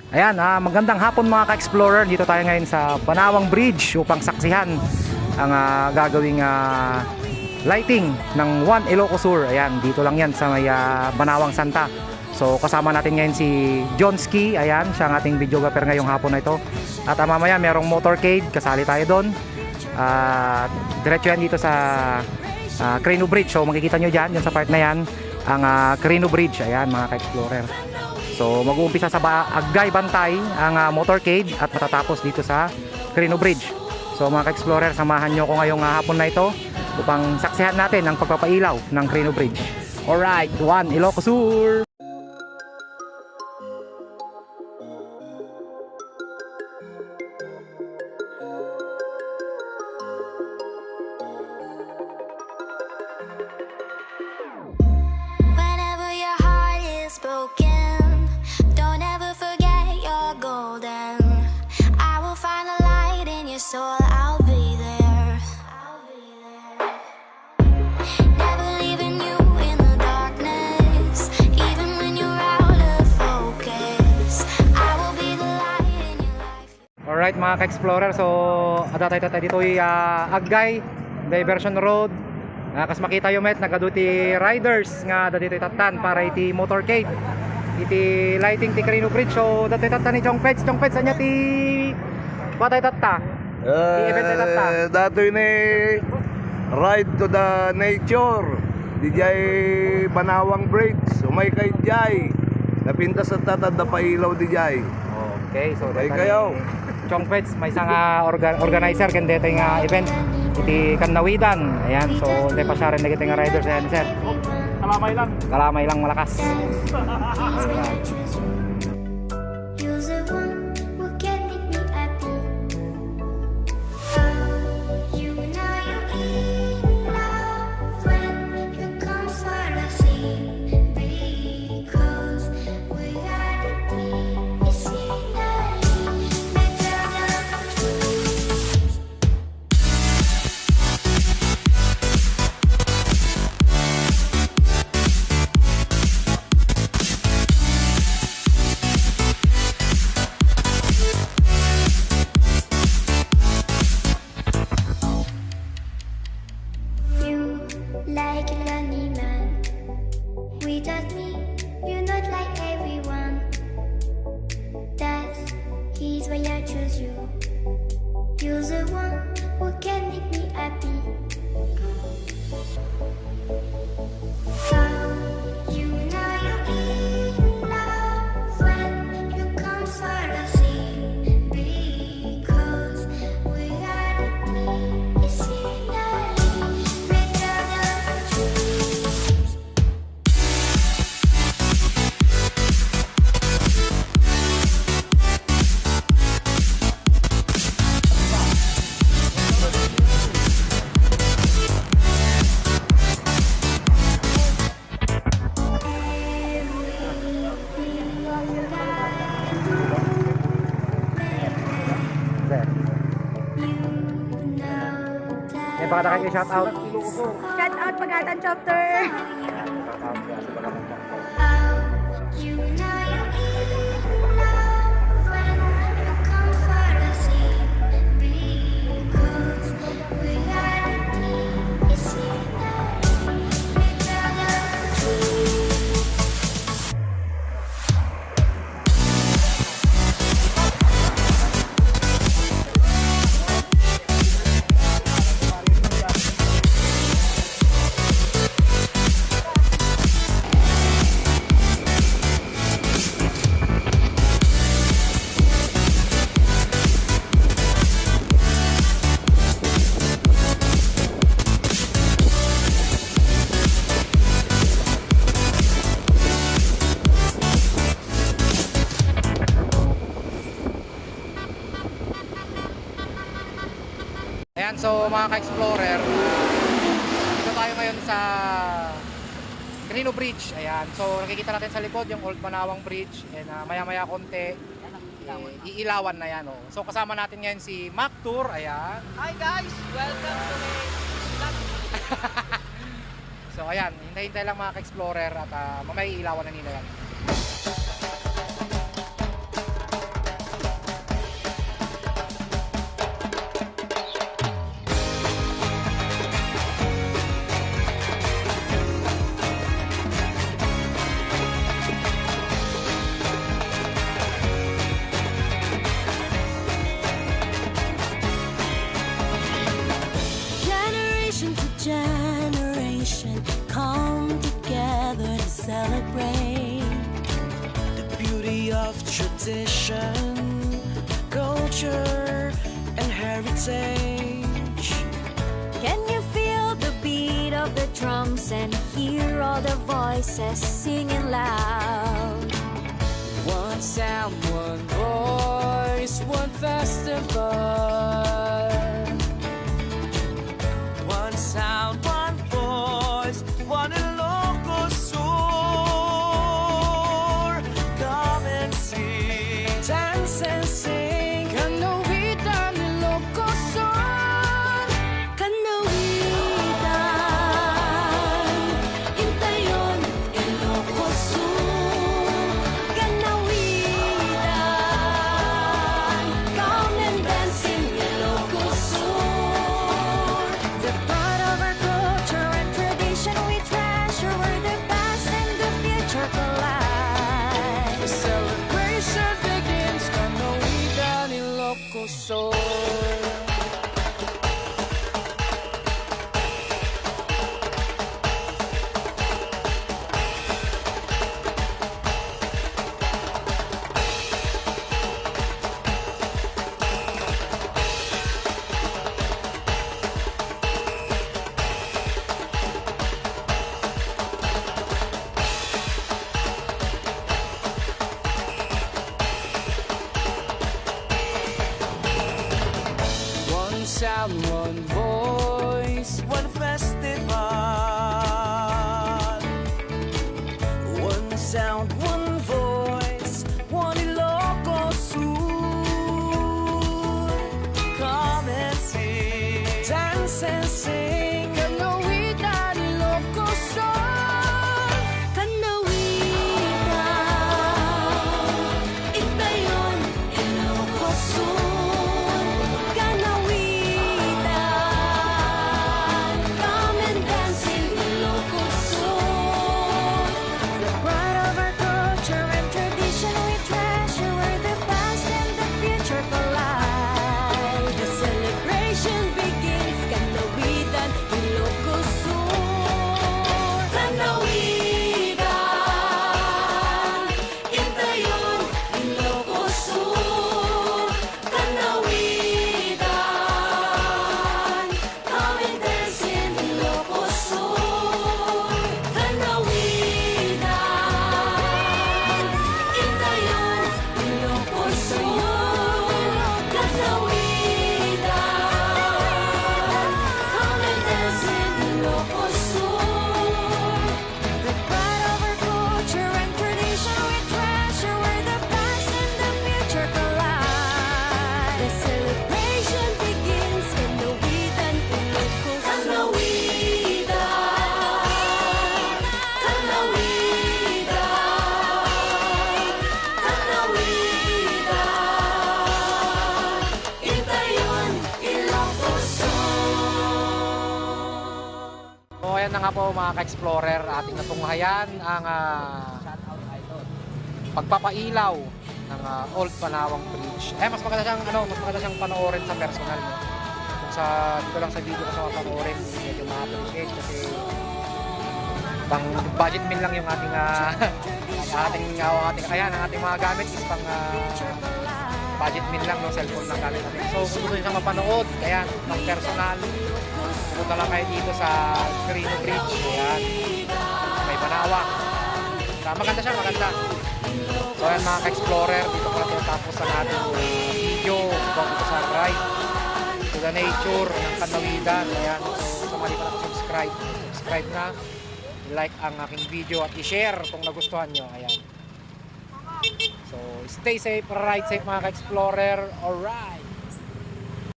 Ayan, magandang hapon mga ka-explorer. Dito tayo ngayon sa Banawang Bridge upang saksihan ang gagawing lighting ng One Ilocos Sur. Ayan, dito lang yan sa may Banawang Santa. So kasama natin ngayon si Jonski. Ayan, siya ang ating videographer ngayong hapon na ito. At mamaya merong motorcade, kasali tayo doon. Diretso yan dito sa Crino Bridge. So makikita nyo dyan, sa part na yan, ang Crino Bridge. Ayan mga ka-explorer. So mag-uumpisa sa Agay Bantay ang motorcade at matatapos dito sa Crino Bridge. So mga ka-explorer, samahan nyo ko ngayong hapon na ito upang saksihan natin ang pagpapailaw ng Crino Bridge. Alright, One Ilocos Sur! Whenever your heart is broken, don't ever forget you're golden. I will find a light in your soul, I'll be there. Never leaving you in the darkness, even when you're out of focus. I will be the light in your life. Alright mga ka-explorer, so adatay dito ay Agay Diversion Road. Kas makita yung met nagaduti riders nga dito tatan para iti motorcade iti lighting ti Crino Bridge. So dati tatan ni Chongpeds anya ti patay tatta ti event tatta dato ini ride to the nature dijay Banawang Bridge umay kay jay napinta sa tatad na pailaw dijay. Okay, so ay kayo Chongpeds may isang organizer kan dito nga event iti Kannawidan. Ayan, so hindi pa siya rin nagiti nga riders. Ayan sir, kalamay lang malakas. Alright. You're the one who can make me happy. Oh, you know you're in love when you come for the sea. Because we are the team, you see that better than you like a lonely man. Without me, you're not like everyone. That's he's why I choose you. You're the one who can make me happy. Oh, you know you're in love when you come for the sea. Because we are the team, you see that better than choose. May pakata kayo shout out. Shout out Pagatan Chapter. You know you're in love when you come for the sea. Because we are the team, you see that better than choose. Ayan, so mga ka-explorer, dito tayo ngayon sa Crino Bridge. Ayan, so nakikita natin sa likod yung Old Banawang Bridge. And maya-maya konti, iilawan na yan. Oh. So kasama natin ngayon si Mac Tour. Ayan. Hi guys, welcome to my vlog. So ayan, hintay-hintay lang mga ka-explorer at mamaya iilawan na nila yan. tradition, culture, and heritage. Can you feel the beat of the drums and hear all the voices singing loud? One sound, one voice, one festival. One sound, one voice, one Ilocos tour. Come and see, dance and sing. Kannawidan, Ilocos song. Kannawidan, Intayon, Ilocos Sur. Kannawidan, come and dance in Ilocos Sur. The part of our culture and tradition we treasure, where the past and the future collide. The celebration begins. Kannawidan, Ilocos song. One sound, one voice, one festival. One sound, one voice, one Ilocos Sur. Come and see, dance and sing. Kannawidan, Ilocos song. Kannawidan, Intayon, Ilocos Sur. Kannawidan, come and dance in Ilocos Sur. The pride of our culture and tradition we treasure, where the past and the future collide. The celebration begins. Kannawidan, Ilocos Sur. Kannawidan, Intayon, Ilocos Sur. Kannawidan, come and dance in Ilocos Sur. Kannawidan, Intayon, Ilocos Sur. Kannawidan, come and dance in Ilocos Sur. The pride of our culture and tradition we treasure, where the past and the future collide. The celebration begins. Kannawidan, Ilocos Sur. Kannawidan, Kannawidan, Intayon, Ilocos Sur. So ayan na nga po mga ka-explorer, ating natunghayan ang pagpapailaw ng Old Panawang Bridge. Mas maganda siyang mas maganda siyang panoorin sa personal, no? Kung sa dito lang sa video ko sa panoorin, medyo ma-appreciate kasi pang budget meal lang yung ating ang ating mga gamit is pang budget meal lang, no, cellphone lang gamit natin. So kung gusto niyo siyang mapanood, ayan, pang personal, pumunta lang kayo dito sa Quirino Bridge. Ayan, may Banawang. Maganda siya, maganda. So ayan mga ka-explorer, dito ko natin tapos ang ating video about dito sa ride to the nature ng Kannawidan. Ayan, so sa mali pa subscribe na, like ang aking video at i-share kung nagustuhan nyo. Ayan. So stay safe, ride safe mga ka-explorer. Alright.